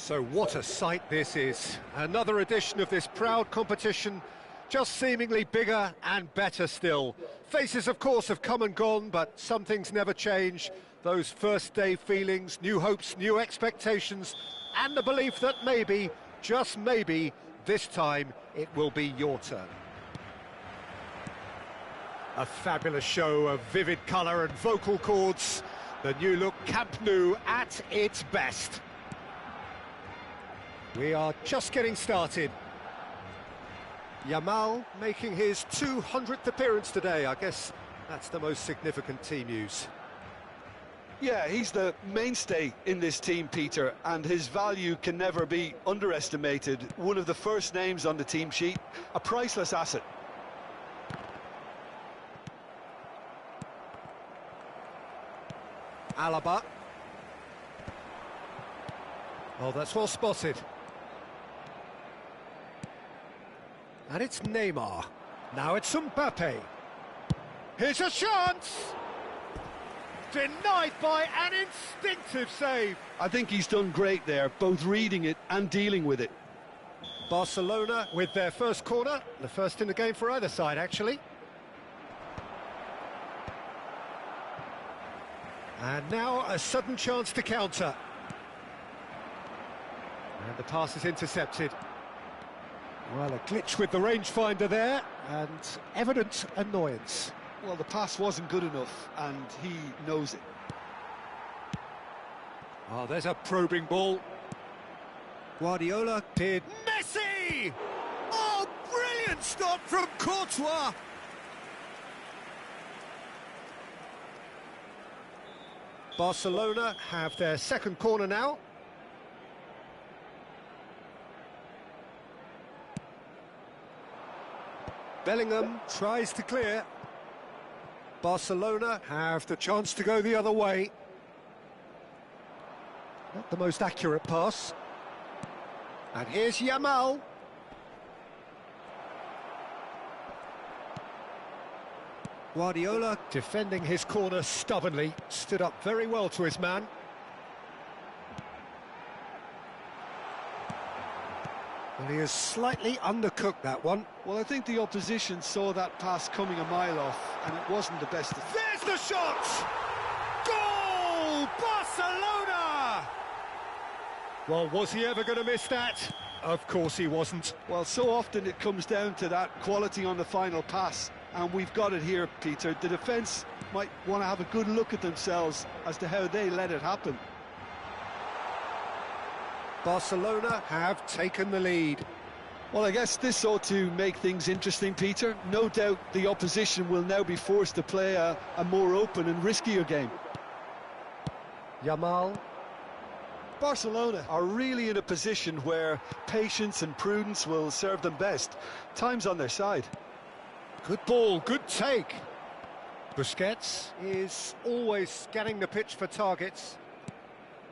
So what a sight this is. Another edition of this proud competition, just seemingly bigger and better still. Faces, of course, have come and gone, but some things never change. Those first day feelings, new hopes, new expectations, and the belief that maybe, just maybe, this time it will be your turn. A fabulous show of vivid colour and vocal cords. The new look Camp Nou at its best. We are just getting started. Yamal making his 200th appearance today. I guess that's the most significant team news. Yeah, he's the mainstay in this team, Peter, and his value can never be underestimated. One of the first names on the team sheet, a priceless asset. Alaba. Oh, that's well spotted. And it's Neymar. Now it's Mbappe. Here's a chance! Denied by an instinctive save. I think he's done great there, both reading it and dealing with it. Barcelona with their first corner, the first in the game for either side, actually. And now a sudden chance to counter. And the pass is intercepted. Well, a glitch with the rangefinder there, and evident annoyance. Well, the pass wasn't good enough, and he knows it. Oh, there's a probing ball. Guardiola did. Messi! Oh, brilliant stop from Courtois! Barcelona have their second corner now. Bellingham tries to clear. Barcelona have the chance to go the other way. Not the most accurate pass. And here's Yamal. Guardiola defending his corner stubbornly, stood up very well to his man. Well, he has slightly undercooked that one. Well, I think the opposition saw that pass coming a mile off, and it wasn't the best. There's the shot! Goal! Barcelona! Well, was he ever going to miss that? Of course he wasn't. Well, so often it comes down to that quality on the final pass, and we've got it here, Peter. The defence might want to have a good look at themselves as to how they let it happen. Barcelona have taken the lead. Well, I guess this ought to make things interesting, Peter. No doubt the opposition will now be forced to play a more open and riskier game. Yamal. Barcelona are really in a position where patience and prudence will serve them best. Time's on their side. Good ball, good take. Busquets is always scanning the pitch for targets.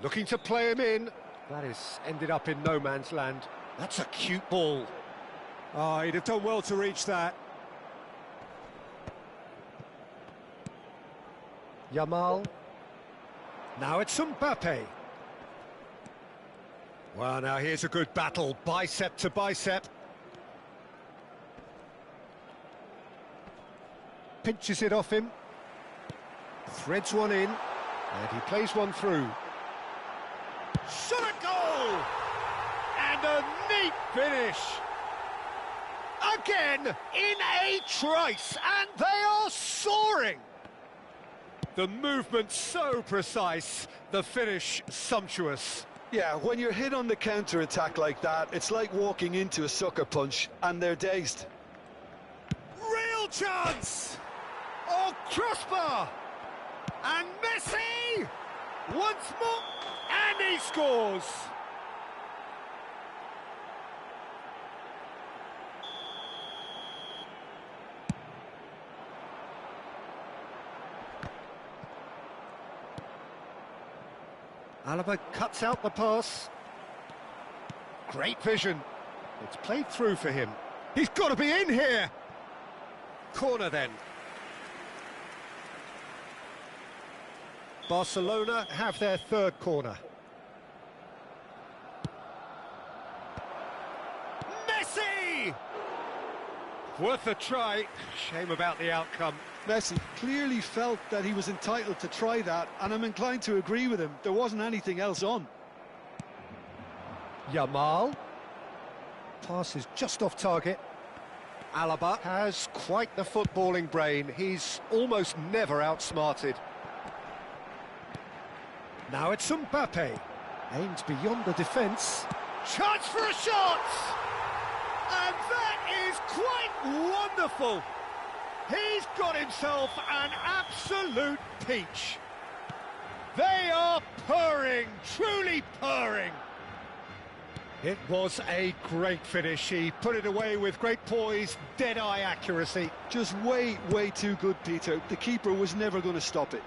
Looking to play him in. That is ended up in no man's land. That's a cute ball. Oh, he'd have done well to reach that. Yamal. Now it's Mbappe. Well, now here's a good battle, bicep to bicep. Pinches it off him. Threads one in, and he plays one through. Shot a goal! And a neat finish! Again, in a trice, and they are soaring! The movement so precise, the finish sumptuous. Yeah, when you're hit on the counter-attack like that, it's like walking into a sucker punch, and they're dazed. Real chance! Oh, crossbar! And Messi! Once more, and he scores! Alaba cuts out the pass. Great vision. It's played through for him. He's got to be in here! Corner then. Barcelona have their third corner. Messi! Worth a try. Shame about the outcome. Messi clearly felt that he was entitled to try that, and I'm inclined to agree with him. There wasn't anything else on. Yamal. Pass is just off target. Alaba has quite the footballing brain. He's almost never outsmarted. Now it's Mbappe. Aimed beyond the defence. Chance for a shot! And that is quite wonderful. He's got himself an absolute peach. They are purring, truly purring. It was a great finish. He put it away with great poise, dead-eye accuracy. Just way too good, Peter. The keeper was never going to stop it.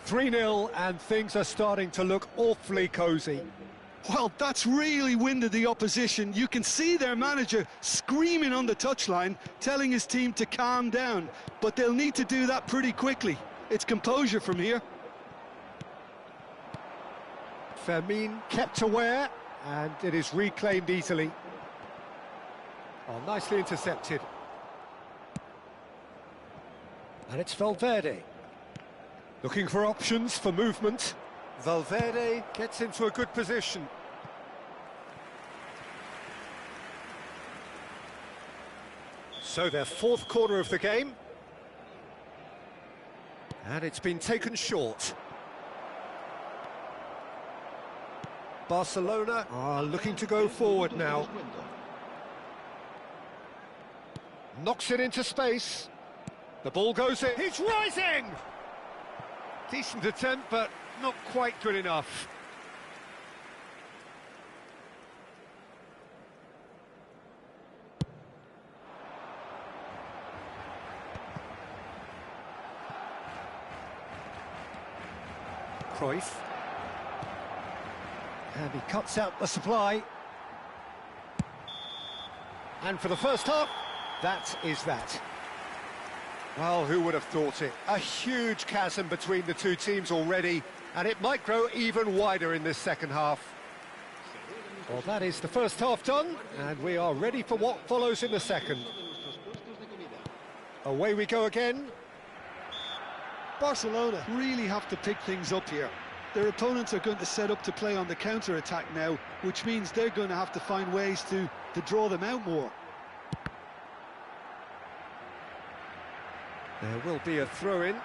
3-0, and things are starting to look awfully cosy. Well, that's really winded the opposition. You can see their manager screaming on the touchline, telling his team to calm down. But they'll need to do that pretty quickly. It's composure from here. Fermin kept aware, and it is reclaimed easily. Oh, nicely intercepted. And it's Valverde. Looking for options for movement. Valverde gets into a good position. So their fourth corner of the game. And it's been taken short. Barcelona are looking to go forward now. Knocks it into space. The ball goes in. He's rising! Decent attempt, but not quite good enough. Cruyff. And he cuts out the supply. And for the first half, that is that. Well, who would have thought it? A huge chasm between the two teams already, and it might grow even wider in this second half. Well, that is the first half done, and we are ready for what follows in the second. Away we go again. Barcelona really have to pick things up here. Their opponents are going to set up to play on the counter-attack now, which means they're going to have to find ways to draw them out more. There will be a throw-in.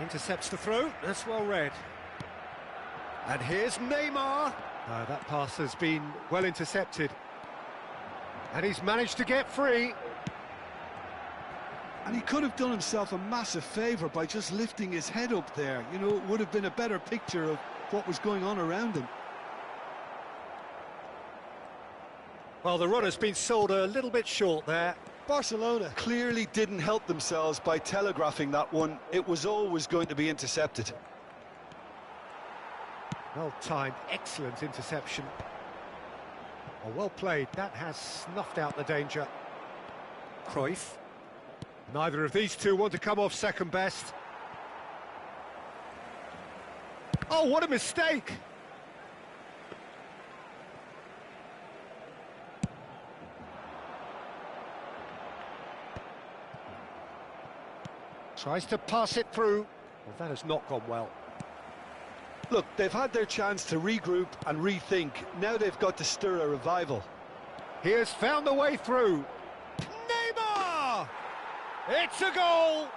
Intercepts the throw, that's well read. And here's Neymar. That pass has been well intercepted. And he's managed to get free. And he could have done himself a massive favour by just lifting his head up there. You know, it would have been a better picture of what was going on around him. Well, the run has been sold a little bit short there. Barcelona clearly didn't help themselves by telegraphing that one. It was always going to be intercepted. Well-timed, excellent interception. Oh, well played, that has snuffed out the danger. Cruyff. Neither of these two want to come off second best. Oh, what a mistake! Tries to pass it through. Well, that has not gone well. Look, they've had their chance to regroup and rethink. Now they've got to stir a revival. He has found the way through. Neymar! It's a goal!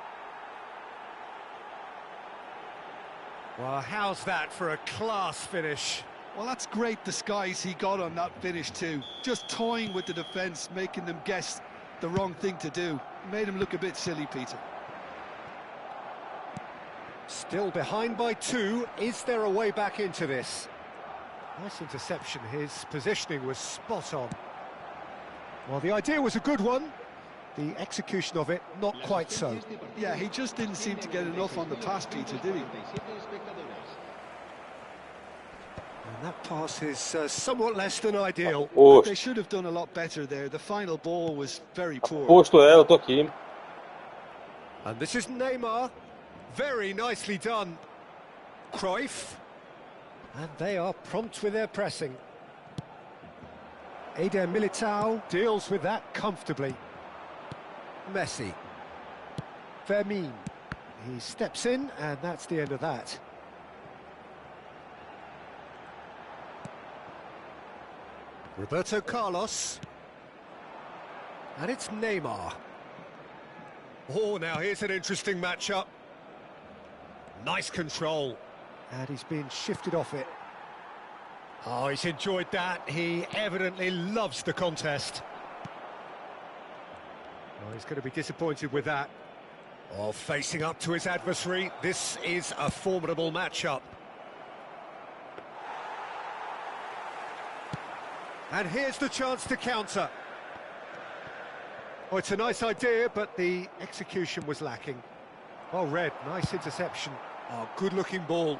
Well, how's that for a class finish? Well, that's great disguise he got on that finish too. Just toying with the defence, making them guess the wrong thing to do. Made him look a bit silly, Peter. Still behind by 2. Is there a way back into this? Nice interception. His positioning was spot on. Well, the idea was a good one. The execution of it, not quite so. Yeah, he just didn't seem to get enough on the pass, Peter, did he? And that pass is somewhat less than ideal. They should have done a lot better there. The final ball was very poor. And this is Neymar. Very nicely done. Cruyff. And they are prompt with their pressing. Eder Militao deals with that comfortably. Messi. Fermin. He steps in, and that's the end of that. Roberto Carlos. And it's Neymar. Oh, now here's an interesting matchup. Nice control. And he's been shifted off it. Oh, he's enjoyed that. He evidently loves the contest. Oh, he's going to be disappointed with that. Oh, facing up to his adversary. This is a formidable matchup. And here's the chance to counter. Oh, it's a nice idea, but the execution was lacking. Well read, nice interception. Oh, good-looking ball.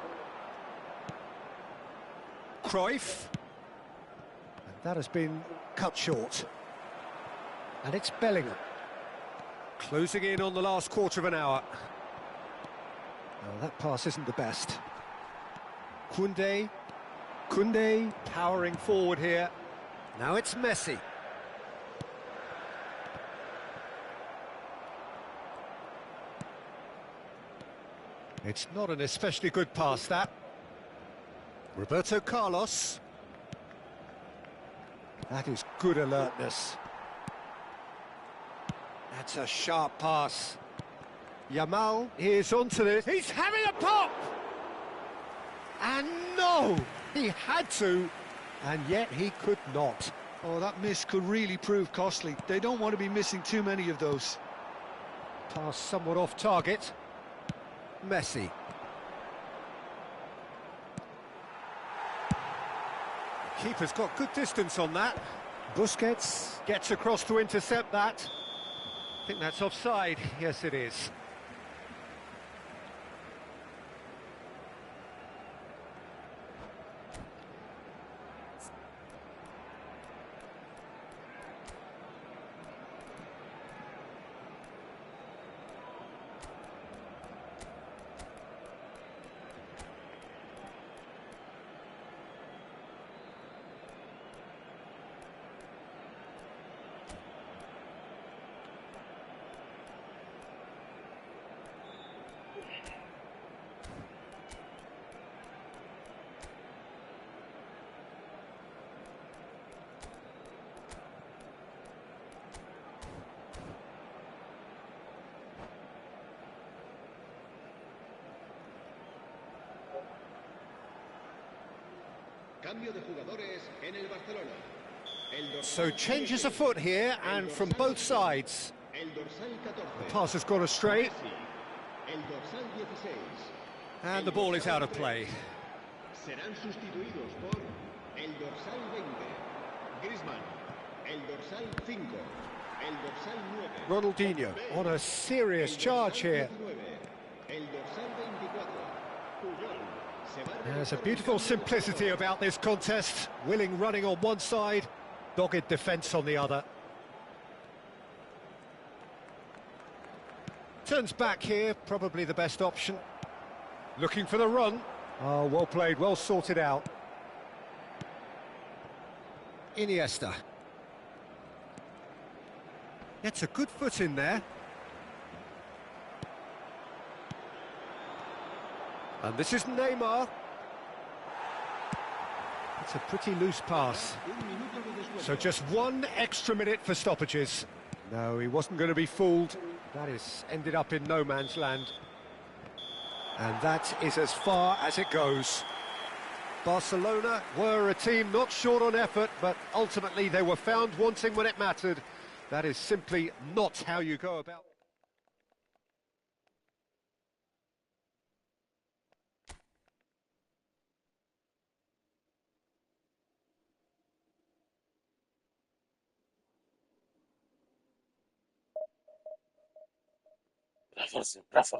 Cruyff. And that has been cut short. And it's Bellingham. Closing in on the last quarter of an hour. Oh, that pass isn't the best. Koundé. Koundé powering forward here. Now it's Messi. It's not an especially good pass, that. Roberto Carlos. That is good alertness. That's a sharp pass. Yamal is onto this. He's having a pop! And no! He had to, and yet he could not. Oh, that miss could really prove costly. They don't want to be missing too many of those. Pass somewhat off target. Messi. Keeper's got good distance on that. Busquets gets across to intercept that. I think that's offside. Yes, it is. So changes afoot here, and from both sides. The pass has gone astray. And the ball is out of play. Serán sustituidos por el dorsal 20, Griezmann, el dorsal 5, el dorsal 9. Ronaldinho on a serious charge here. El dorsal 24, Puyol. There's a beautiful simplicity about this contest. Willing running on one side, dogged defence on the other. Turns back here, probably the best option. Looking for the run. Oh, well played, well sorted out. Iniesta. Gets a good foot in there. And this is Neymar. It's a pretty loose pass. So just 1 extra minute for stoppages. No, he wasn't going to be fooled. That is ended up in no man's land. And that is as far as it goes. Barcelona were a team not short on effort, but ultimately they were found wanting when it mattered. That is simply not how you go about. Rafa.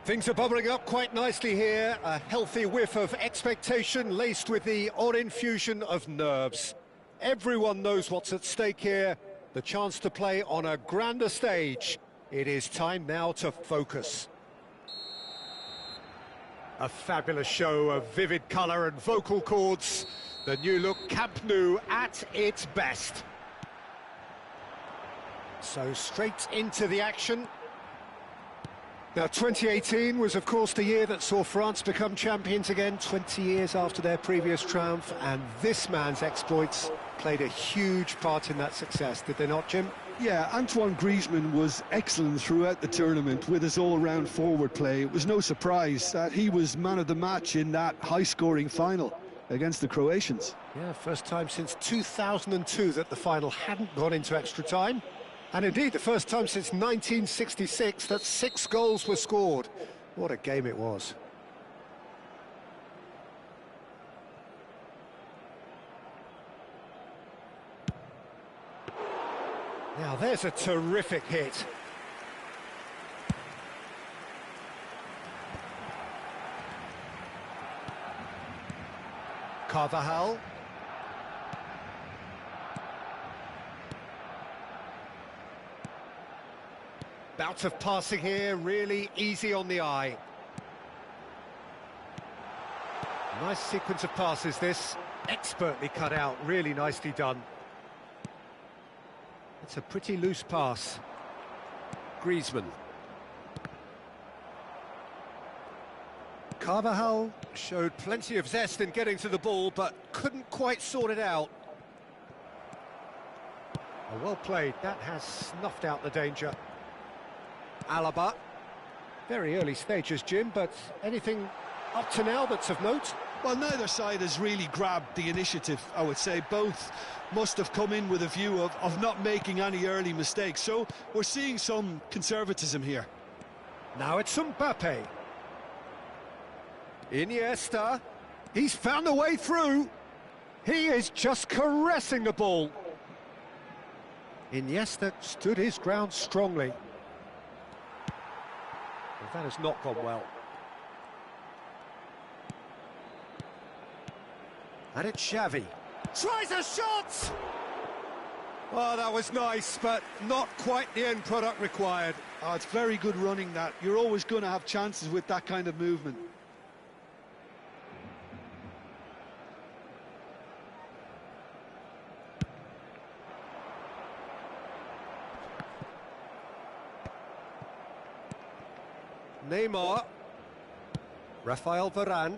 Things are bubbling up quite nicely here. A healthy whiff of expectation laced with the odd infusion of nerves. Everyone knows what's at stake here. The chance to play on a grander stage. It is time now to focus. A fabulous show of vivid colour and vocal cords. The new look Camp Nou at its best. So straight into the action. Now, 2018 was, of course, the year that saw France become champions again, 20 years after their previous triumph, and this man's exploits played a huge part in that success, did they not, Jim? Yeah, Antoine Griezmann was excellent throughout the tournament with his all-round forward play. It was no surprise that he was man of the match in that high-scoring final against the Croatians. Yeah, first time since 2002 that the final hadn't gone into extra time. And indeed, the first time since 1966 that 6 goals were scored. What a game it was. Now, there's a terrific hit. Carvajal. Bout of passing here, really easy on the eye. Nice sequence of passes this, expertly cut out, really nicely done. It's a pretty loose pass. Griezmann. Carvajal showed plenty of zest in getting to the ball, but couldn't quite sort it out. Oh, well played, that has snuffed out the danger. Alaba. Very early stages, Jim, but anything up to now that's of note? Well, neither side has really grabbed the initiative, I would say. Both must have come in with a view of not making any early mistakes, so we're seeing some conservatism here. Now it's Mbappe. Iniesta. He's found a way through. He is just caressing the ball. Iniesta stood his ground strongly. Well, that has not gone well. And it's Xavi. Tries a shot! Oh, that was nice, but not quite the end product required. Oh, it's very good running, that. You're always going to have chances with that kind of movement. Neymar. Rafael Varane.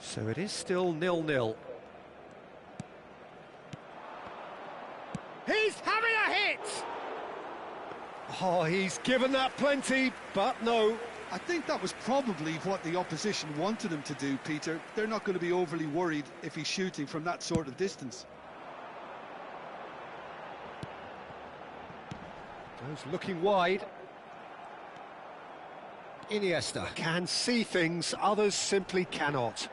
So it is still 0-0. He's having a hit! Oh, he's given that plenty, but no. I think that was probably what the opposition wanted him to do, Peter. They're not going to be overly worried if he's shooting from that sort of distance. Goes looking wide. Iniesta can see things others simply cannot.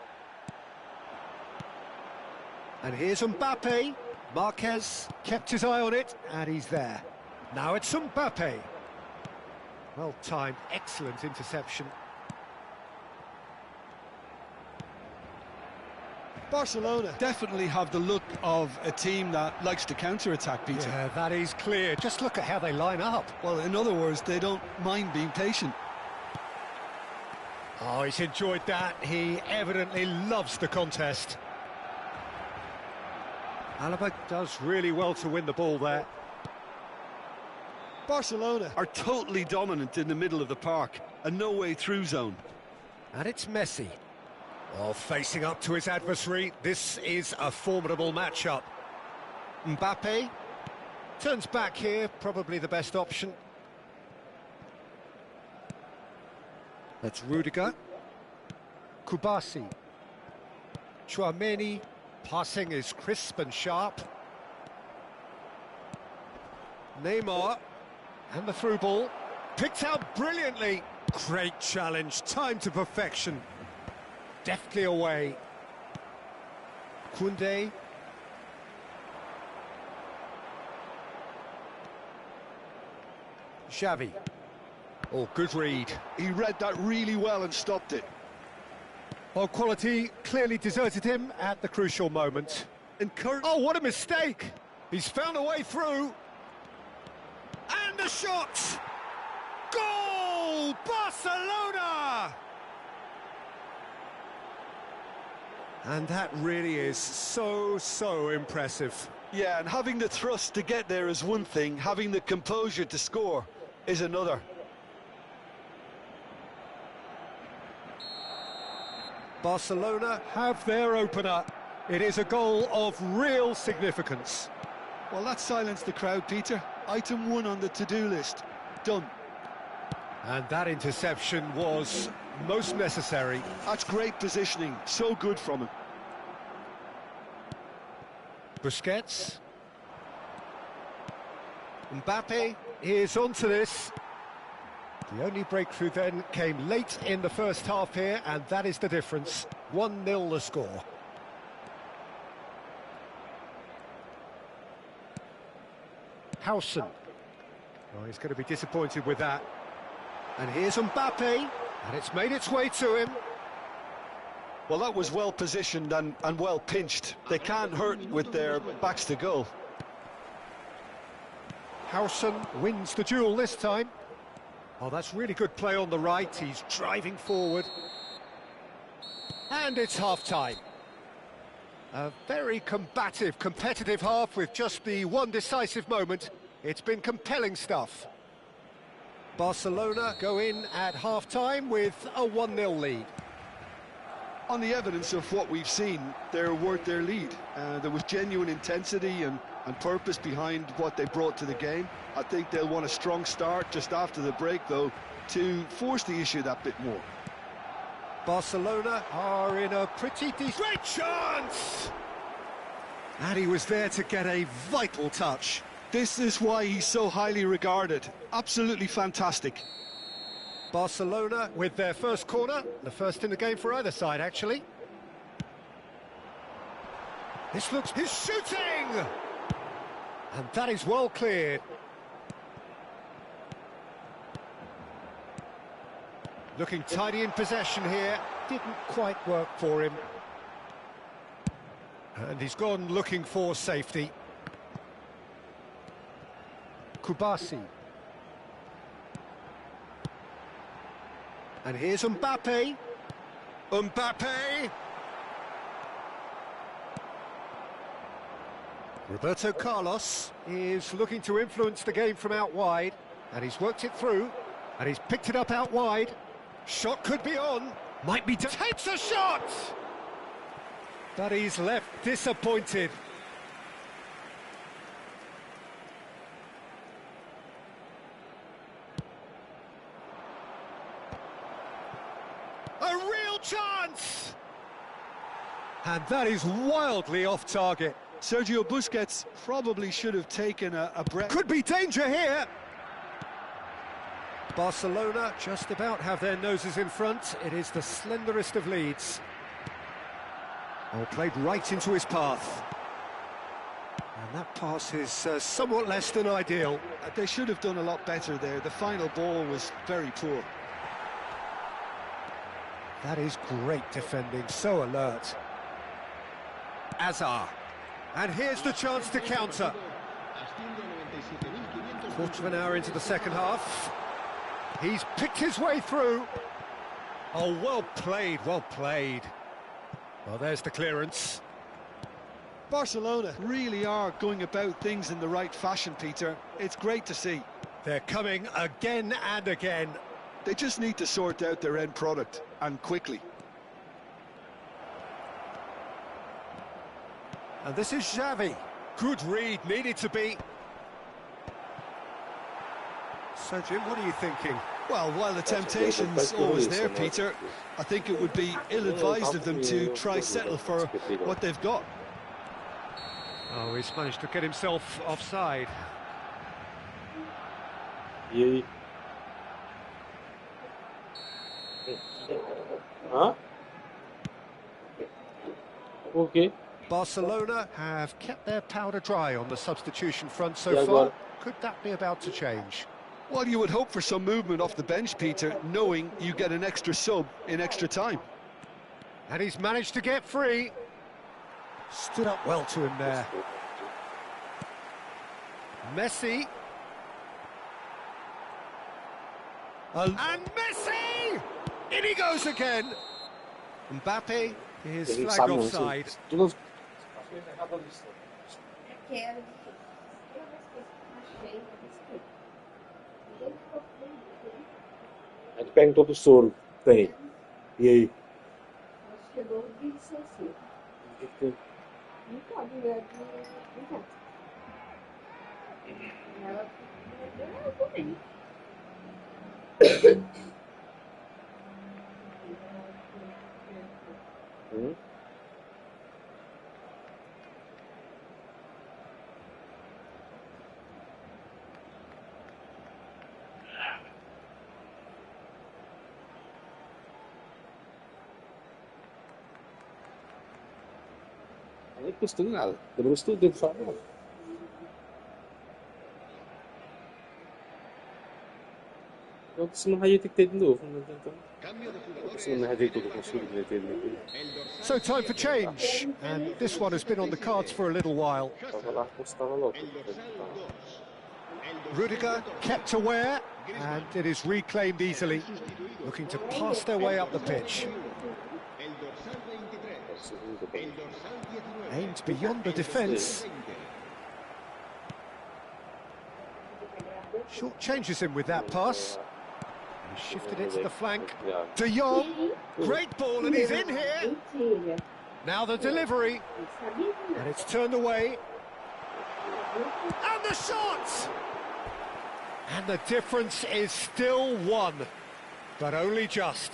And here's Mbappe. Marquez kept his eye on it, and he's there. Now it's Mbappe. Well timed, excellent interception. Barcelona definitely have the look of a team that likes to counter-attack, Peter. Yeah, that is clear. Just look at how they line up. Well, in other words, they don't mind being patient. Oh, he's enjoyed that. He evidently loves the contest. Alaba does really well to win the ball there. Barcelona are totally dominant in the middle of the park, a no-way through zone. And it's Messi. Oh, facing up to his adversary, this is a formidable matchup. Mbappe turns back here, probably the best option. That's Rudiger. Kubasi. Tchouaméni. Passing is crisp and sharp. Neymar. And the through ball. Picked out brilliantly. Great challenge. Time to perfection. Deftly away. Koundé. Xavi. Oh, good read. He read that really well and stopped it. Well, quality clearly deserted him at the crucial moment. Oh, what a mistake! He's found a way through. And a shot! Goal! Barcelona! And that really is so impressive. Yeah, and having the thrust to get there is one thing, having the composure to score is another. Barcelona have their opener. It is a goal of real significance. Well, that silenced the crowd, Peter. Item 1 on the to-do list. Done. And that interception was most necessary. That's great positioning. So good from him. Busquets. Mbappe is onto this. The only breakthrough then came late in the first half here, and that is the difference. 1-0 the score. Howson. Oh, he's going to be disappointed with that. And here's Mbappe, and it's made its way to him. Well, that was well positioned and well pinched. They can't hurt with their backs to goal. Howson wins the duel this time. Oh, that's really good play on the right. He's driving forward. And it's half-time. A very combative, competitive half with just the one decisive moment. It's been compelling stuff. Barcelona go in at half-time with a 1-0 lead. On the evidence of what we've seen, they're worth their lead. There was genuine intensity and purpose behind what they brought to the game. I think they'll want a strong start just after the break, though, to force the issue that bit more. Barcelona are in a pretty decent... Great chance! And he was there to get a vital touch. This is why he's so highly regarded. Absolutely fantastic. Barcelona with their first corner, the first in the game for either side, actually. This looks... He's shooting! And that is well cleared. Looking tidy in possession here. Didn't quite work for him. And he's gone looking for safety. Kubasi. And here's Mbappe. Mbappe! Roberto Carlos is looking to influence the game from out wide, and he's worked it through, and he's picked it up out wide. Shot could be on, might be... Takes a shot! But he's left disappointed. A real chance! And that is wildly off target. Sergio Busquets probably should have taken a breath. Could be danger here. Barcelona just about have their noses in front. It is the slenderest of leads. Oh, played right into his path. And that pass is somewhat less than ideal. They should have done a lot better there. The final ball was very poor. That is great defending, so alert. Azar. And here's the chance to counter. Quarter of an hour into the second half. He's picked his way through. Oh, well played, well played. Well, there's the clearance. Barcelona really are going about things in the right fashion, Peter. It's great to see. They're coming again and again. They just need to sort out their end product, and quickly. And this is Xavi. Good read, needed to be. So, Jim, what are you thinking? Well, while the temptation's always there, Peter, I think it would be ill-advised of them to try settle for what they've got. Oh, he's managed to get himself offside. Huh? Okay. Barcelona have kept their powder dry on the substitution front so far. Could that be about to change? Well, you would hope for some movement off the bench, Peter, knowing you get an extra sub in extra time. And he's managed to get free. Stood up well to him there. Messi. And Messi! In he goes again. Mbappe is flagged offside. Aí tu perguntou pro soro. Tem. E aí? Chegou de 60. Não pode ver de ela também. Não custou nada. Demorou isso tudo dentro só. Então, se não vai ter que ter de novo. Então, se não vai ter tudo consigo, vai ter de novo. So time for change, and this one has been on the cards for a little while. Estava lá, estava logo. Rudiger kept aware, and it is reclaimed easily, looking to pass their way up the pitch. Aimed beyond the defence. Short changes him with that pass. He shifted it to the flank. De Jong, great ball, and he's in here. Now the delivery, and it's turned away. And the shot! And the difference is still one, but only just.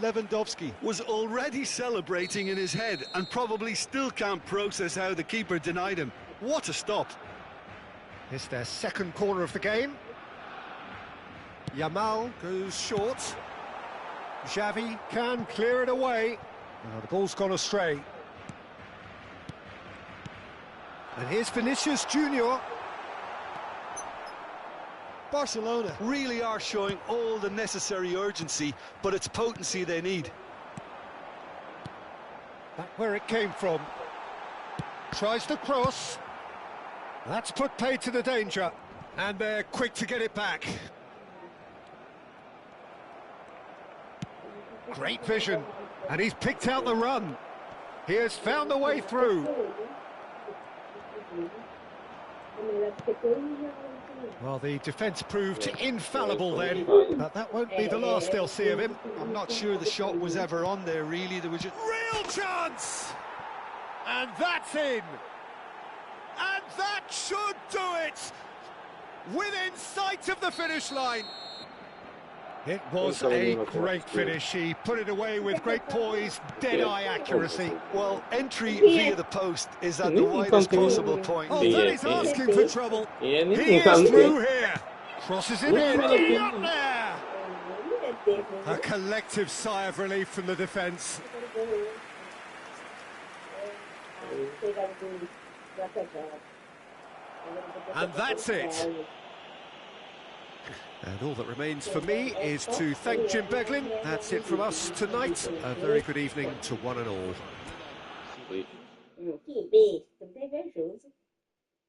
Lewandowski was already celebrating in his head and probably still can't process how the keeper denied him. What a stop. It's their second corner of the game. Yamal goes short. Xavi can clear it away. The ball's gone astray. And here's Vinicius Junior. Barcelona really are showing all the necessary urgency, but it's potency they need. Back where it came from. Tries the cross. That's put paid to the danger. And they're quick to get it back. Great vision. And he's picked out the run. He has found the way through. Well, the defence proved infallible then, but that won't be the last they'll see of him. I'm not sure the shot was ever on there, really. There was just... Real chance! And that's in! And that should do it! Within sight of the finish line. It was a great finish. He put it away with great poise, dead-eye accuracy. Well, entry via the post is at the widest possible point. Oh, that is asking for trouble. He is through here. Crosses it in. Not there. A collective sigh of relief from the defence. And that's it. And all that remains for me is to thank Jim Beglin. That's it from us tonight. A very good evening to one and all. Que besta, invejoso.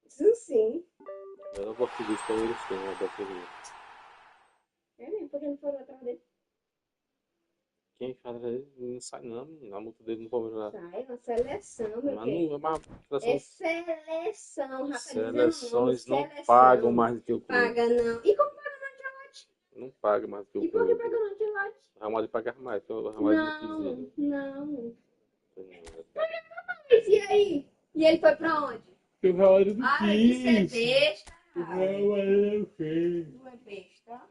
Isso sim. Eu não vou pedir isso para eles, né? É mesmo, porque não foram atrás dele. Quem fala dele não sai, não. A multa dele não pode melhorar. Sai, uma seleção, meu Mas bem. não é uma É seleção, rapaz. Seleções não pagam mais do que o clube. Paga não. E como paga no Ancelotti? Não paga mais do que o E clube. por que paga no Ancelotti? O Real Madrid paga mais, porque o Real Madrid não quis ele. Não. Mas e aí? E ele foi pra onde? O Real Madrid não Ah, isso é quis. besta. O Real Madrid não quis. Não é besta.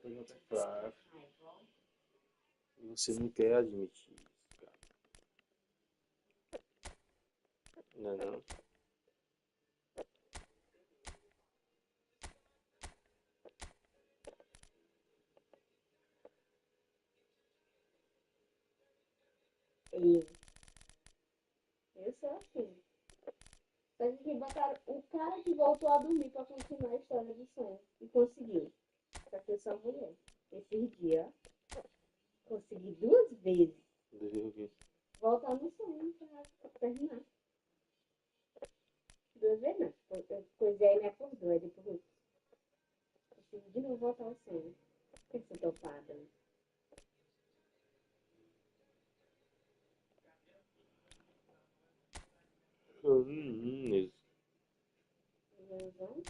JJ é fraco. Você não quer admitir isso, cara. Não, não. Eu sou assim. Mas que botaram o cara que voltou a dormir pra continuar a história do sonho. E conseguiu. Pra ser sua mulher. Esses dias, consegui 2 vezes. Voltar no sonho pra terminar. 2 vezes não. Eu coisei aí, me acordou. Aí depois consegui de novo voltar ao sonho. Essa topada, né? Isso. Vamos.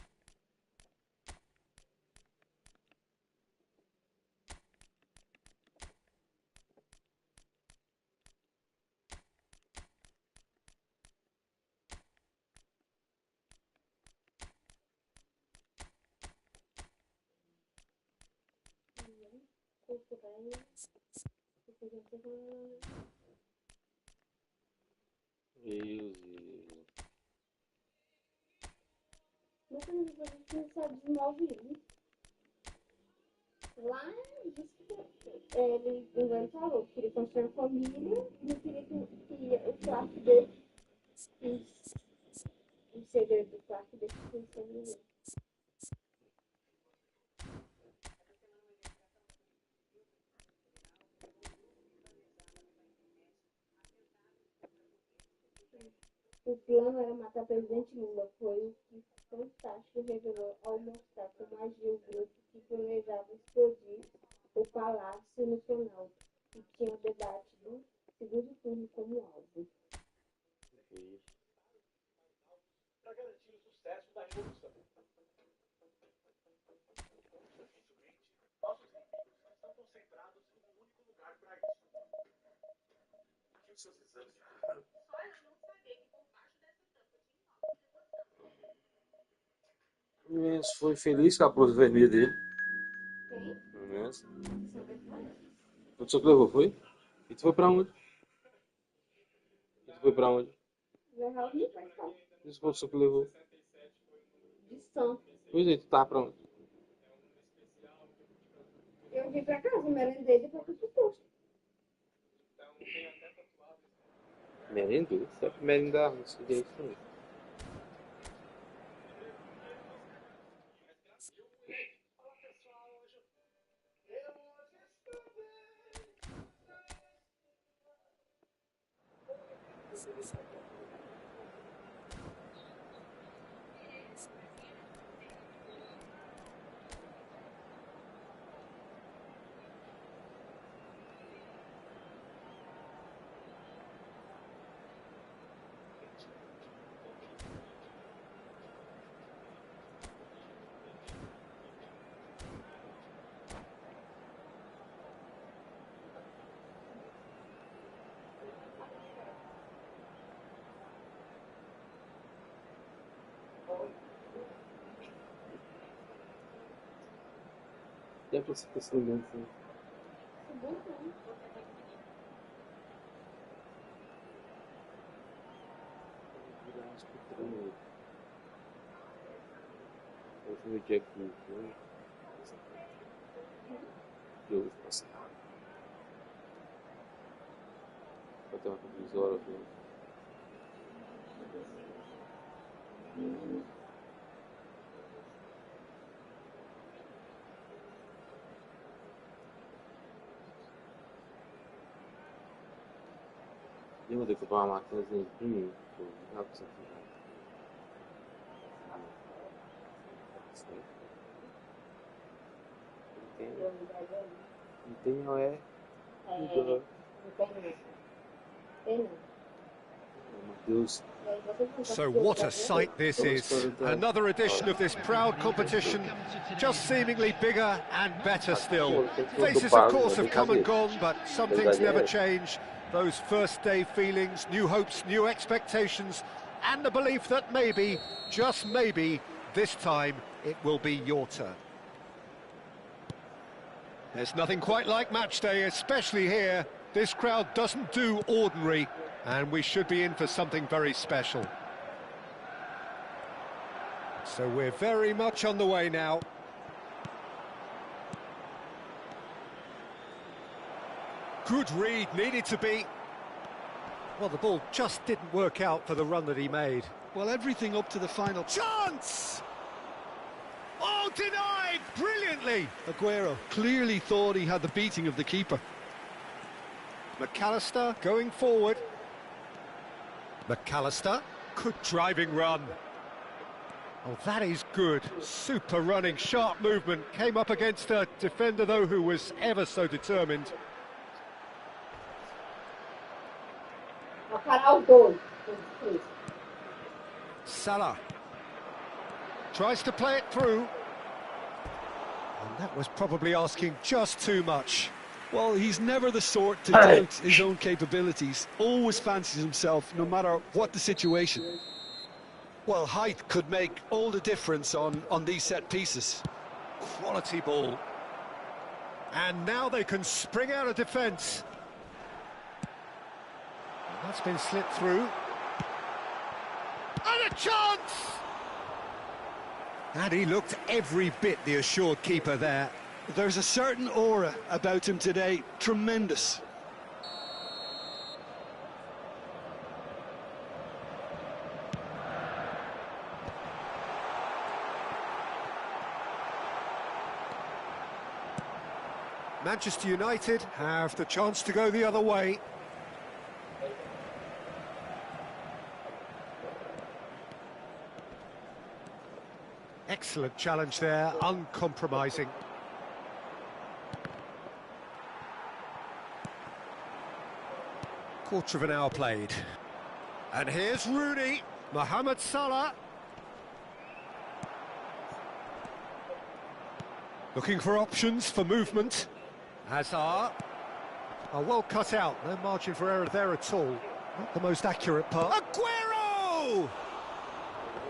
Mas a gente não sabe desenvolver. Lá, disse que ele falou que queria construir uma família, não queria que o quarto dele, o segredo do quarto dele fosse família. O plano era matar o presidente Lula, foi o que fantástico revelou ao mostrar como agiu o grupo que planejava explodir o Palácio Nacional e tinha o debate do segundo turno como alvo. Para garantir o sucesso da revolução. Nossos inimigos estão concentrados em um único lugar para isso. Que os seus exames de Isso, foi feliz com a blusa vermelha dele. Quem? Isso. O senhor que levou, foi? E tu foi pra onde? Levar o livro, então. Isso foi o senhor que levou. De Santos. Pois é, tu tava pra onde? Eu vim pra casa, merendei e depois fui pro posto. Merendou? Será que merendar? Não sei direito também. Deve ser esse momento, né? O Jack Wilson. Deus nossa. Vai ter uma televisora aqui. Eu vou ter que comprar uma máquinazinha de mim. Não precisa fazer. Não tem, não é? Não tem não. Deus. So what a sight this is. Another edition of this proud competition, just seemingly bigger and better still. Faces, of course, have come and gone, but some things never change. Those first day feelings, new hopes, new expectations, and the belief that maybe, just maybe, this time it will be your turn. There's nothing quite like match day, especially here. This crowd doesn't do ordinary, and we should be in for something very special. So we're very much on the way now. Good read, needed to be. Well, the ball just didn't work out for the run that he made. Well, everything up to the final Chance! Oh, denied brilliantly. Aguero clearly thought he had the beating of the keeper. McAllister going forward. McAllister, good driving run. Oh, that is good. Super running, sharp movement. Came up against a defender, though, who was ever so determined. Salah tries to play it through. And that was probably asking just too much. Well, he's never the sort to doubt his own capabilities. Always fancies himself, no matter what the situation. Well, height could make all the difference on these set pieces. Quality ball. And now they can spring out of defence. That's been slipped through. And a chance! And he looked every bit the assured keeper there. There's a certain aura about him today. Tremendous. Manchester United have the chance to go the other way. Excellent challenge there, uncompromising. Quarter of an hour played. And here's Rooney, Mohamed Salah. Looking for options for movement. Hazard. Oh, well cut out, no margin for error there at all. Not the most accurate part. Aguero!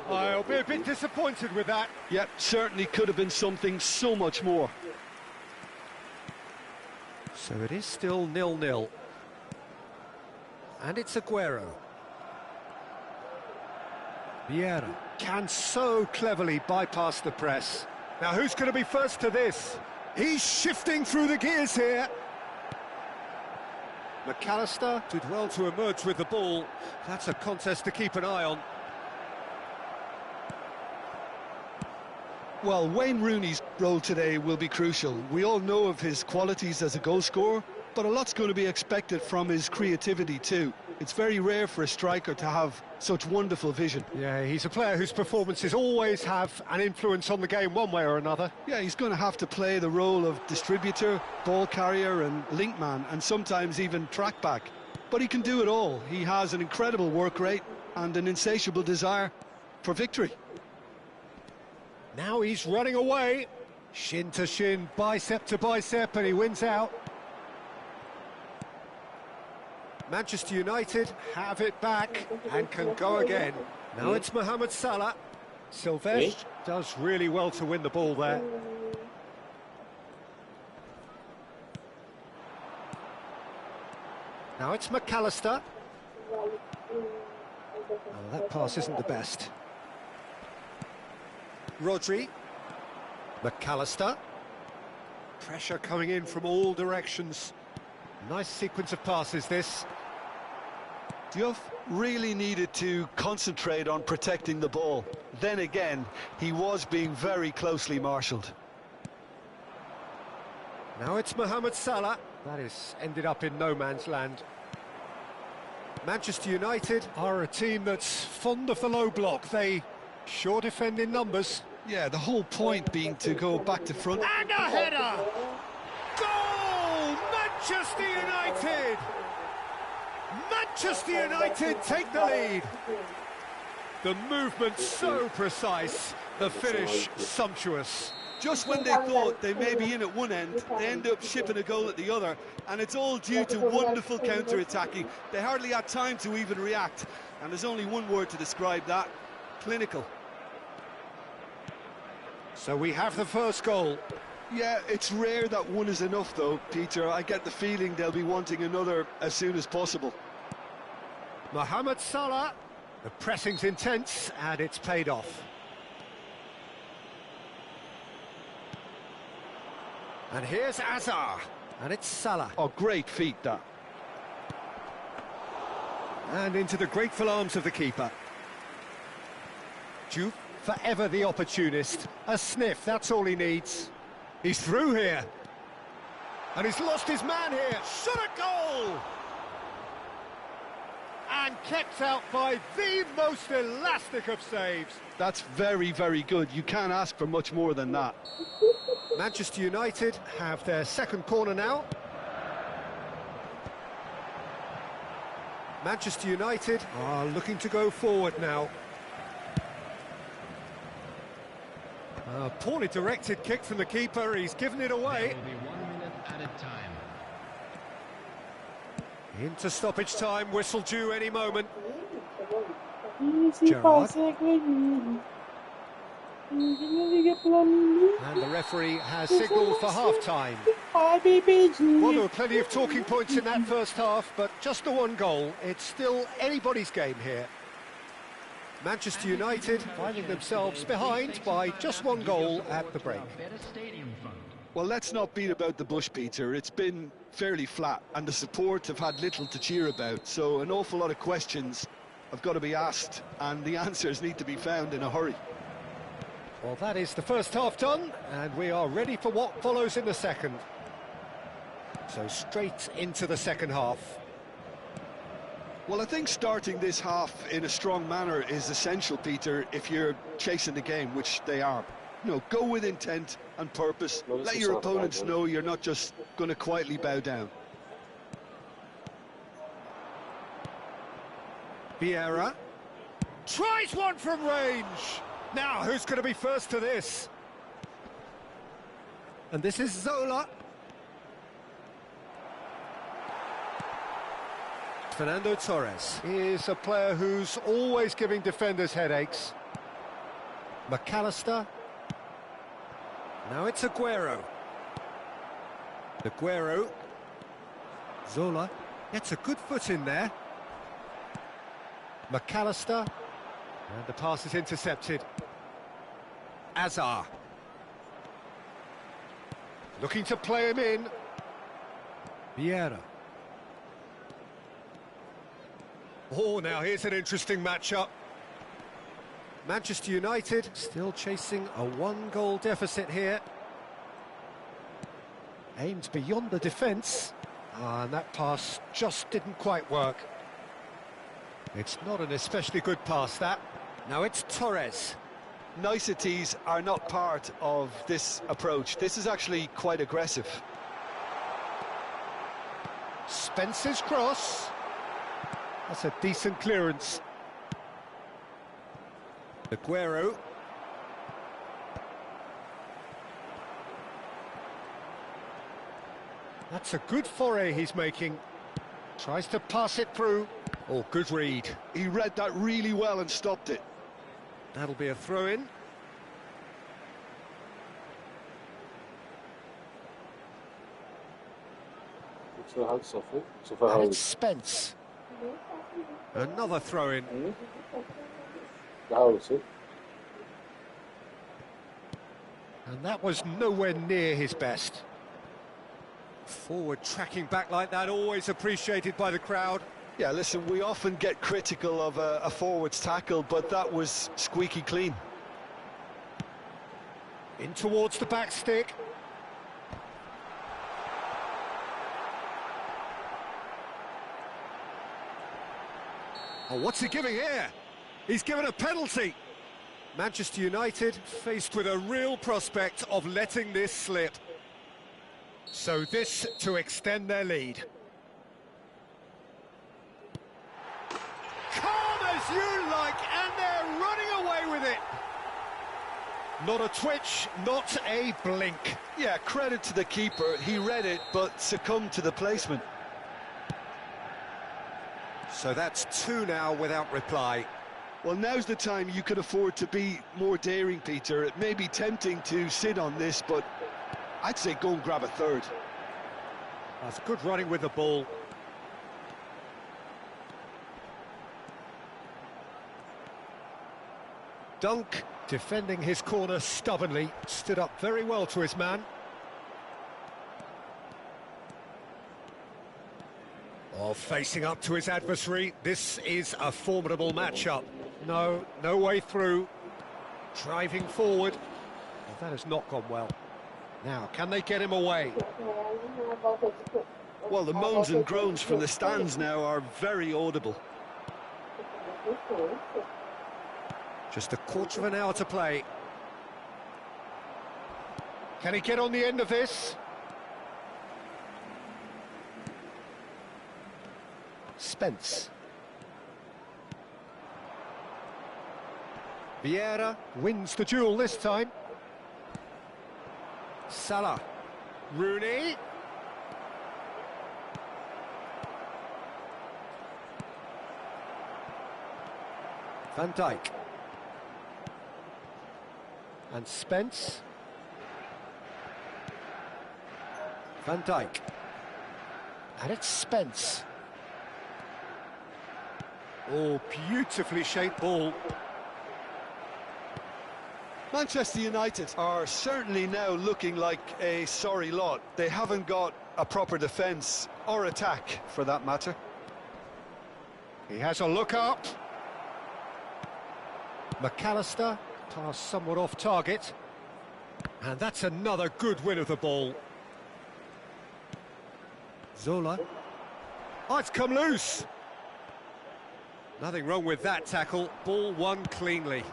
I'll be a bit disappointed with that. Yep, certainly could have been something so much more. So it is still 0-0. And it's Aguero. Vieira can so cleverly bypass the press. Now who's going to be first to this? He's shifting through the gears here. McAllister did well to emerge with the ball. That's a contest to keep an eye on. Well, Wayne Rooney's role today will be crucial. We all know of his qualities as a goal scorer, but a lot's going to be expected from his creativity too. It's very rare for a striker to have such wonderful vision. Yeah, he's a player whose performances always have an influence on the game one way or another. Yeah, he's going to have to play the role of distributor, ball carrier and link man, and sometimes even track back. But he can do it all. He has an incredible work rate and an insatiable desire for victory. Now he's running away. Shin to shin, bicep to bicep, and he wins out. Manchester United have it back and can go again. Now it's Mohamed Salah. Silvestre does really well to win the ball there. Now it's McAllister. Oh, that pass isn't the best. Rodri. McAllister. Pressure coming in from all directions. Nice sequence of passes, this. Diouf really needed to concentrate on protecting the ball. Then again, he was being very closely marshalled. Now it's Mohamed Salah. That is ended up in no man's land. Manchester United are a team that's fond of the low block. They sure defend in numbers. Yeah, the whole point being to go back to front. And a header! Goal! Manchester United! Manchester United take the lead. The movement so precise, the finish sumptuous. Just when they thought they may be in at one end, they end up shipping a goal at the other, and it's all due to wonderful counter-attacking. They hardly had time to even react, and there's only one word to describe that: clinical. So we have the first goal. Yeah, it's rare that one is enough though, Peter. I get the feeling they'll be wanting another as soon as possible. Mohamed Salah, the pressing's intense and it's paid off. And here's Hazard, and it's Salah. Oh, great feat that. And into the grateful arms of the keeper. Juve, forever the opportunist. A sniff, that's all he needs. He's through here. And he's lost his man here. Shot a goal! And kept out by the most elastic of saves. That's very, very good. You can't ask for much more than that. Manchester United have their second corner now. Manchester United are looking to go forward now. A poorly directed kick from the keeper, he's given it away. There will be 1 minute added time. Into stoppage time, whistle due any moment. Easy Gerrard. consegue. And the referee has signalled for half-time. Ai, bebezinho. Well, there were plenty of talking points in that first half, but just the one goal. It's still anybody's game here. Manchester United finding themselves behind by just one goal at the break. Well, let's not beat about the bush, Peter. It's been fairly flat, and the support have had little to cheer about, so an awful lot of questions have got to be asked, and the answers need to be found in a hurry. Well, that is the first half done, and we are ready for what follows in the second. So straight into the second half. Well, I think starting this half in a strong manner is essential, Peter, if you're chasing the game, which they are. You know, go with intent and purpose. Let your opponents know you're not just going to quietly bow down. Vieira tries one from range. Now, who's going to be first to this? And this is Zola. Fernando Torres is a player who's always giving defenders headaches. McAllister. Now it's Aguero. Aguero. Zola gets a good foot in there. McAllister. And the pass is intercepted. Azar. Looking to play him in. Vieira. Oh, now here's an interesting matchup. Manchester United still chasing a one-goal deficit here. Aimed beyond the defence. And that pass just didn't quite work. It's not an especially good pass, that. Now it's Torres. Niceties are not part of this approach. This is actually quite aggressive. Spence's cross. That's a decent clearance. Aguero. That's a good foray he's making. Tries to pass it through. Oh, good read. He read that really well and stopped it. That'll be a throw-in. And it's Spence. Another throw-in. And that was nowhere near his best. Forward tracking back like that, always appreciated by the crowd. Yeah, listen, we often get critical of a forward's tackle, but that was squeaky clean. In towards the back stick. Oh, what's he giving here? He's given a penalty. Manchester United faced with a real prospect of letting this slip. So this to extend their lead. Calm as you like, and they're running away with it. Not a twitch, not a blink. Yeah, credit to the keeper. He read it, but succumbed to the placement. So that's two now without reply. Well, now's the time you could afford to be more daring, Peter. It may be tempting to sit on this, but I'd say go and grab a third. That's good running with the ball. Dunk, defending his corner stubbornly, stood up very well to his man. Oh, facing up to his adversary, this is a formidable matchup. No way through. Driving forward. Well, that has not gone well. Now, can they get him away? Well, the moans and groans from the stands now are very audible. Just a quarter of an hour to play. Can he get on the end of this? Spence. Vieira wins the duel this time. Salah. Rooney. Van Dijk. And Spence. Van Dijk. And it's Spence. Oh, beautifully shaped ball. Manchester United are certainly now looking like a sorry lot. They haven't got a proper defence or attack, for that matter. He has a look up. McAllister, pass somewhat off target. And that's another good win of the ball. Zola. Oh, it's come loose. Nothing wrong with that tackle. Ball won cleanly.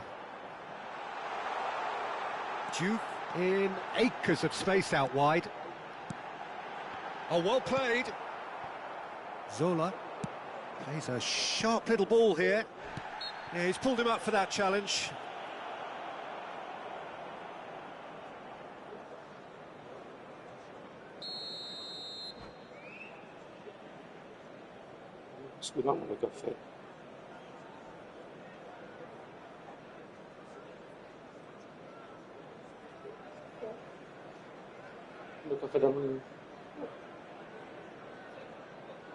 Duke in acres of space out wide. Oh, well played. Zola plays a sharp little ball here. Yeah, he's pulled him up for that challenge. Segurar no café. No café da manhã.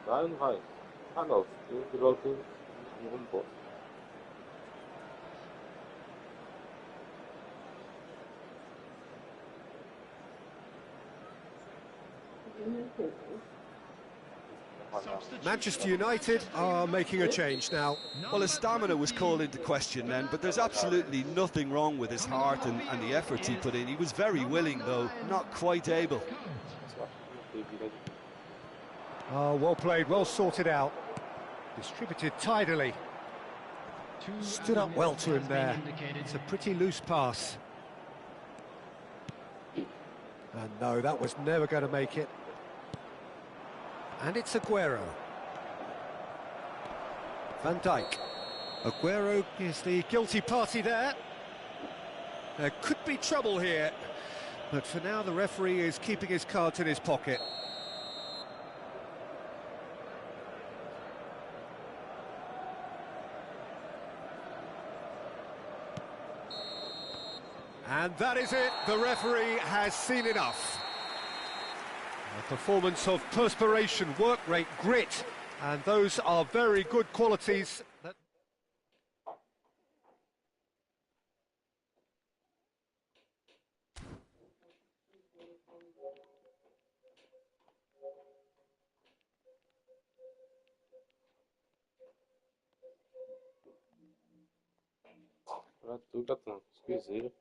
Vai ou não vai? Ah, não. Eu volto no home post. Manchester United are making a change now. Well, his stamina was called into question then, but there's absolutely nothing wrong with his heart and the efforts he put in. He was very willing, though, not quite able. Oh, well played, well sorted out. Distributed tidily. Stood up well to him there. It's a pretty loose pass. And no, that was never going to make it. And it's Aguero. Van Dijk. Aguero is the guilty party there. There could be trouble here, but for now the referee is keeping his cards in his pocket. And that is it, the referee has seen enough. A performance of perspiration, work rate, grit, and those are very good qualities. Pra tu, Catão. Esquisito.